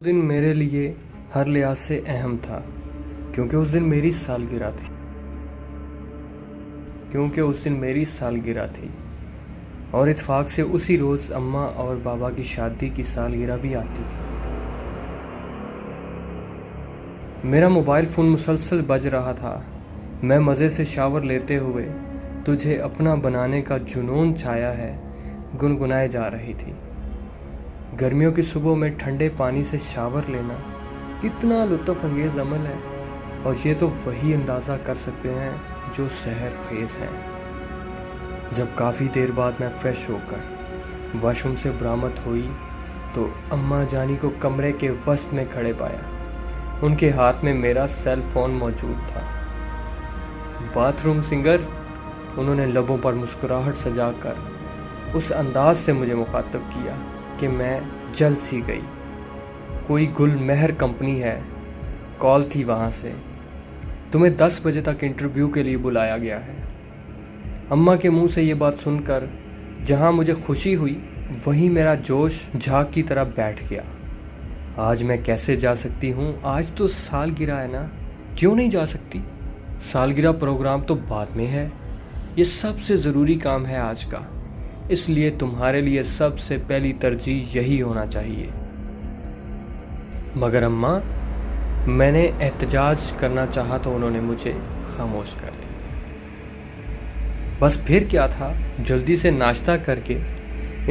दिन मेरे लिए हर लिहाज से अहम था क्योंकि उस दिन मेरी सालगिरह थी और इत्तेफाक से उसी रोज़ अम्मा और बाबा की शादी की सालगिरह भी आती थी। मेरा मोबाइल फ़ोन मुसलसल बज रहा था। मैं मज़े से शावर लेते हुए तुझे अपना बनाने का जुनून छाया है गुनगुनाए जा रही थी। गर्मियों की सुबह में ठंडे पानी से शावर लेना कितना लुत्फ़ अंगेज़ अमल है, और ये तो वही अंदाज़ा कर सकते हैं जो सहर खेज़ हैं। जब काफ़ी देर बाद मैं फ़्रेश होकर वॉशरूम से बरामद हुई तो अम्मा जानी को कमरे के वसत में खड़े पाया। उनके हाथ में मेरा सेल फ़ोन मौजूद था। बाथरूम सिंगर, उन्होंने लबों पर मुस्कुराहट सजाकर उस अंदाज से मुझे मुखातब किया कि मैं जल सी गई। कोई गुल महर कंपनी है, कॉल थी वहाँ से, तुम्हें 10 बजे तक इंटरव्यू के लिए बुलाया गया है। अम्मा के मुंह से ये बात सुनकर जहाँ मुझे खुशी हुई वहीं मेरा जोश झाग की तरह बैठ गया। आज मैं कैसे जा सकती हूँ? आज तो सालगिरह है ना, क्यों नहीं जा सकती? सालगिरह प्रोग्राम तो बाद में है, ये सबसे ज़रूरी काम है आज का, इसलिए तुम्हारे लिए सबसे पहली तरजीह यही होना चाहिए। मगर अम्मा, मैंने एहतजाज करना चाहा तो उन्होंने मुझे खामोश कर दिया। बस फिर क्या था, जल्दी से नाश्ता करके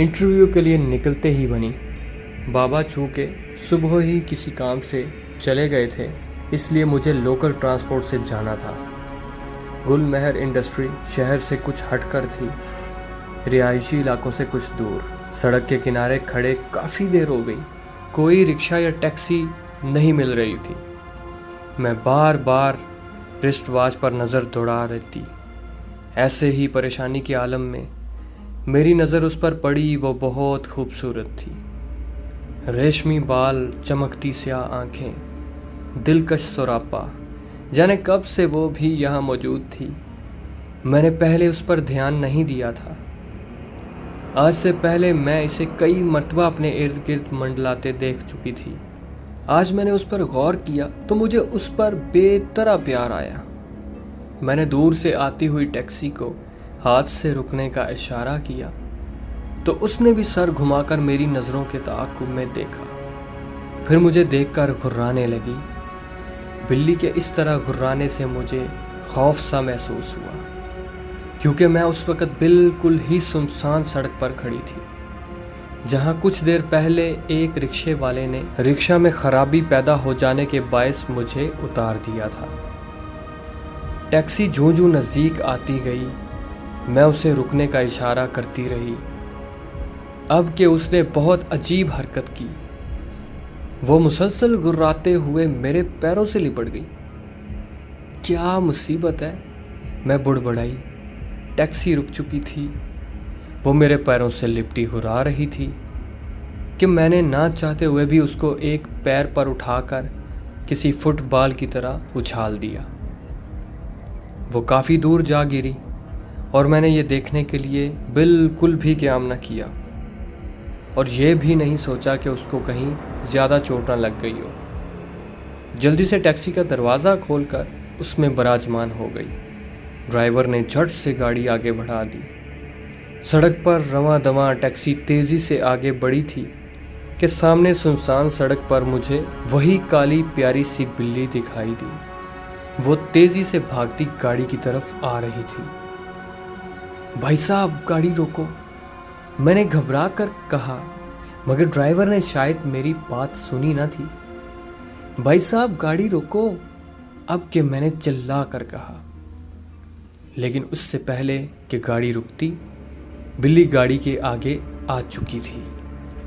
इंटरव्यू के लिए निकलते ही बनी। बाबा चूँकि सुबह ही किसी काम से चले गए थे, इसलिए मुझे लोकल ट्रांसपोर्ट से जाना था। गुलमहर इंडस्ट्री शहर से कुछ हटकर थी, रिहायशी इलाकों से कुछ दूर। सड़क के किनारे खड़े काफ़ी देर हो गई, कोई रिक्शा या टैक्सी नहीं मिल रही थी। मैं बार बार रिस्ट वॉच पर नज़र दौड़ा रही थी। ऐसे ही परेशानी के आलम में मेरी नज़र उस पर पड़ी। वो बहुत खूबसूरत थी, रेशमी बाल, चमकती स्याह आँखें, दिलकश सुरापा। जाने कब से वो भी यहाँ मौजूद थी, मैंने पहले उस पर ध्यान नहीं दिया था। आज से पहले मैं इसे कई मर्तबा अपने इर्द गिर्द मंडलाते देख चुकी थी। आज मैंने उस पर गौर किया तो मुझे उस पर बेतरा प्यार आया। मैंने दूर से आती हुई टैक्सी को हाथ से रुकने का इशारा किया तो उसने भी सर घुमाकर मेरी नज़रों के ताक़ुब में देखा। फिर मुझे देखकर घुर्राने लगी। बिल्ली के इस तरह घुर्राने से मुझे खौफ सा महसूस हुआ, क्योंकि मैं उस वक़्त बिल्कुल ही सुनसान सड़क पर खड़ी थी, जहां कुछ देर पहले एक रिक्शे वाले ने रिक्शा में खराबी पैदा हो जाने के बायस मुझे उतार दिया था। टैक्सी जूं-जूं नज़दीक आती गई, मैं उसे रुकने का इशारा करती रही। अब कि उसने बहुत अजीब हरकत की, वो मुसलसल गुर्राते हुए मेरे पैरों से लिपट गई। क्या मुसीबत है, मैं बुड़बड़ाई। टैक्सी रुक चुकी थी, वो मेरे पैरों से लिपटी हुर्रा रही थी कि मैंने ना चाहते हुए भी उसको एक पैर पर उठाकर किसी फुटबॉल की तरह उछाल दिया। वो काफ़ी दूर जा गिरी और मैंने ये देखने के लिए बिल्कुल भी क़याम न किया और ये भी नहीं सोचा कि उसको कहीं ज़्यादा चोट न लग गई हो। जल्दी से टैक्सी का दरवाज़ा खोलकर उसमें बराजमान हो गई। ड्राइवर ने झट से गाड़ी आगे बढ़ा दी। सड़क पर रवां-दवां टैक्सी तेज़ी से आगे बढ़ी थी कि सामने सुनसान सड़क पर मुझे वही काली प्यारी सी बिल्ली दिखाई दी। वो तेज़ी से भागती गाड़ी की तरफ आ रही थी। भाई साहब, गाड़ी रोको, मैंने घबरा कर कहा, मगर ड्राइवर ने शायद मेरी बात सुनी न थी। भाई साहब, गाड़ी रोको, अब कि मैंने चिल्ला कर कहा। लेकिन उससे पहले कि गाड़ी रुकती, बिल्ली गाड़ी के आगे आ चुकी थी।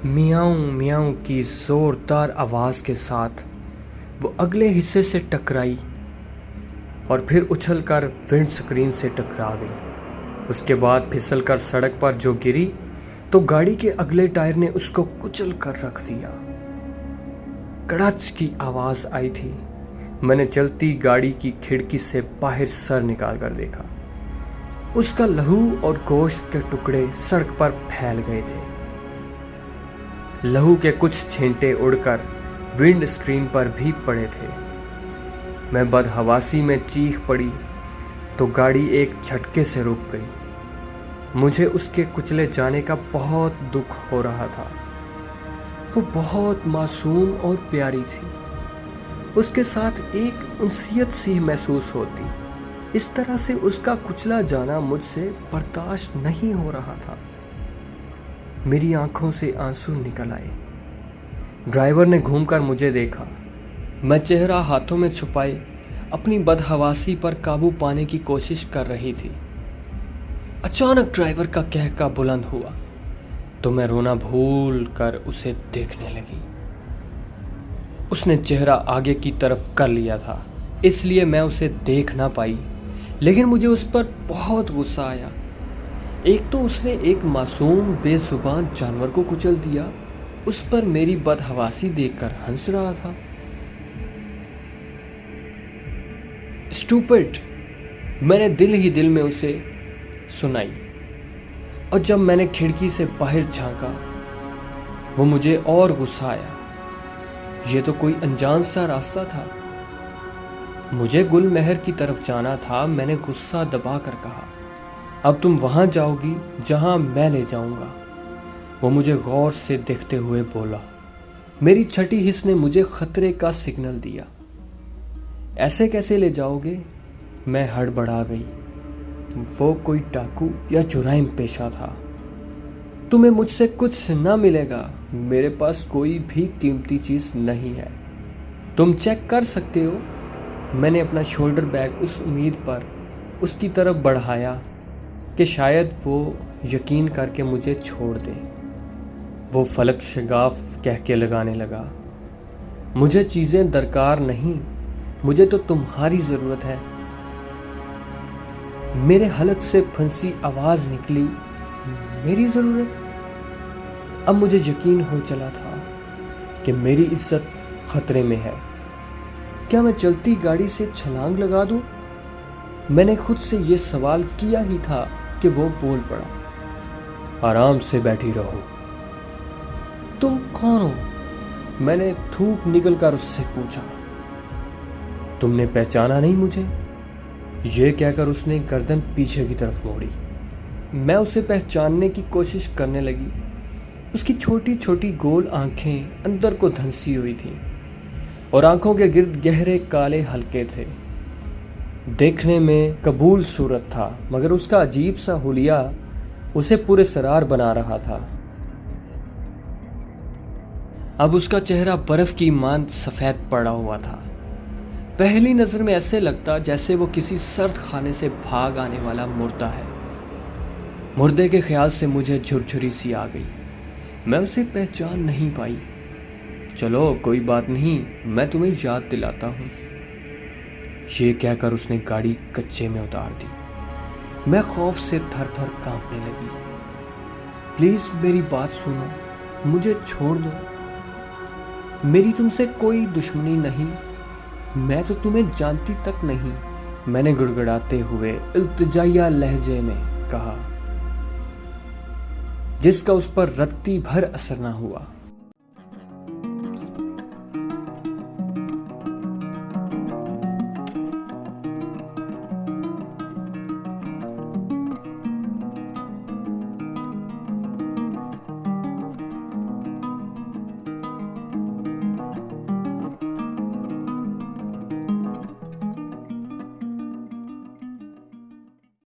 मियाऊं मियाऊं की ज़ोरदार आवाज़ के साथ वो अगले हिस्से से टकराई और फिर उछलकर विंड स्क्रीन से टकरा गई। उसके बाद फिसल कर सड़क पर जो गिरी तो गाड़ी के अगले टायर ने उसको कुचल कर रख दिया। कड़ाच की आवाज़ आई थी। मैंने चलती गाड़ी की खिड़की से बाहर सर निकाल कर देखा। उसका लहू और गोश्त के टुकड़े सड़क पर फैल गए थे। लहू के कुछ छींटे उड़कर ونڈ اسکرین پر بھی پڑے تھے۔ میں بدحواسی میں چیخ پڑی تو گاڑی ایک جھٹکے سے رک گئی۔ مجھے اس کے کچلے جانے کا بہت دکھ ہو رہا تھا۔ وہ بہت معصوم اور پیاری تھی۔ اس کے ساتھ ایک انسیت سی محسوس ہوتی۔ اس طرح سے اس کا کچلا جانا مجھ سے برداشت نہیں ہو رہا تھا۔ میری آنکھوں سے آنسو نکل آئے۔ ڈرائیور نے گھوم کر مجھے دیکھا۔ میں چہرہ ہاتھوں میں چھپائے اپنی بدحواسی پر قابو پانے کی کوشش کر رہی تھی۔ اچانک ڈرائیور کا کہکا بلند ہوا تو میں رونا بھول کر اسے دیکھنے لگی۔ اس نے چہرہ آگے کی طرف کر لیا تھا، اس لیے میں اسے دیکھ نہ پائی، لیکن مجھے اس پر بہت غصہ آیا۔ ایک تو اس نے ایک معصوم بے زبان جانور کو کچل دیا، اس پر میری بدحواسی دیکھ کر ہنس رہا تھا۔ اسٹوپڈ، میں نے دل ہی دل میں اسے سنائی، اور جب میں نے کھڑکی سے باہر جھانکا وہ مجھے اور غصہ آیا۔ یہ تو کوئی انجان سا راستہ تھا، مجھے گل مہر کی طرف جانا تھا۔ میں نے غصہ دبا کر کہا، اب تم وہاں جاؤ گی جہاں میں لے جاؤں گا۔ وہ مجھے غور سے دیکھتے ہوئے بولا۔ میری چھٹی حس نے مجھے خطرے کا سگنل دیا۔ ایسے کیسے لے جاؤ گے؟ میں ہڑبڑا گئی۔ وہ کوئی ڈاکو یا جرائم پیشہ تھا۔ تمہیں مجھ سے کچھ نہ ملے گا، میرے پاس کوئی بھی قیمتی چیز نہیں ہے، تم چیک کر سکتے ہو۔ میں نے اپنا شولڈر بیگ اس امید پر اس کی طرف بڑھایا کہ شاید وہ یقین کر کے مجھے چھوڑ دے۔ وہ فلک شگاف کہہ کے لگانے لگا، مجھے چیزیں درکار نہیں، مجھے تو تمہاری ضرورت ہے۔ میرے حلق سے پھنسی آواز نکلی، میری ضرورت؟ اب مجھے یقین ہو چلا تھا کہ میری عزت خطرے میں ہے۔ کیا میں چلتی گاڑی سے چھلانگ لگا دوں؟ میں نے خود سے یہ سوال کیا ہی تھا کہ وہ بول پڑا، آرام سے بیٹھی رہو۔ تم کون ہو؟ میں نے تھوک نکل کر اس سے پوچھا۔ تم نے پہچانا نہیں مجھے؟ یہ کہہ کر اس نے گردن پیچھے کی طرف موڑی۔ میں اسے پہچاننے کی کوشش کرنے لگی۔ اس کی چھوٹی چھوٹی گول آنکھیں اندر کو دھنسی ہوئی تھیں اور آنکھوں کے گرد گہرے کالے حلقے تھے۔ دیکھنے میں قبول صورت تھا، مگر اس کا عجیب سا حلیہ اسے پراسرار بنا رہا تھا۔ اب اس کا چہرہ برف کی مانند سفید پڑا ہوا تھا۔ پہلی نظر میں ایسے لگتا جیسے وہ کسی سرد خانے سے بھاگ آنے والا مردہ ہے۔ مردے کے خیال سے مجھے جھرجھری سی آ گئی۔ میں اسے پہچان نہیں پائی۔ چلو کوئی بات نہیں، میں تمہیں یاد دلاتا ہوں۔ یہ کہہ کر اس نے گاڑی کچے میں اتار دی۔ میں خوف سے تھر تھر کانپنے لگی۔ پلیز میری بات سنو، مجھے چھوڑ دو۔ میری تم سے کوئی دشمنی نہیں، میں تو تمہیں جانتی تک نہیں، میں نے گڑگڑاتے ہوئے التجائیہ لہجے میں کہا، جس کا اس پر رتی بھر اثر نہ ہوا۔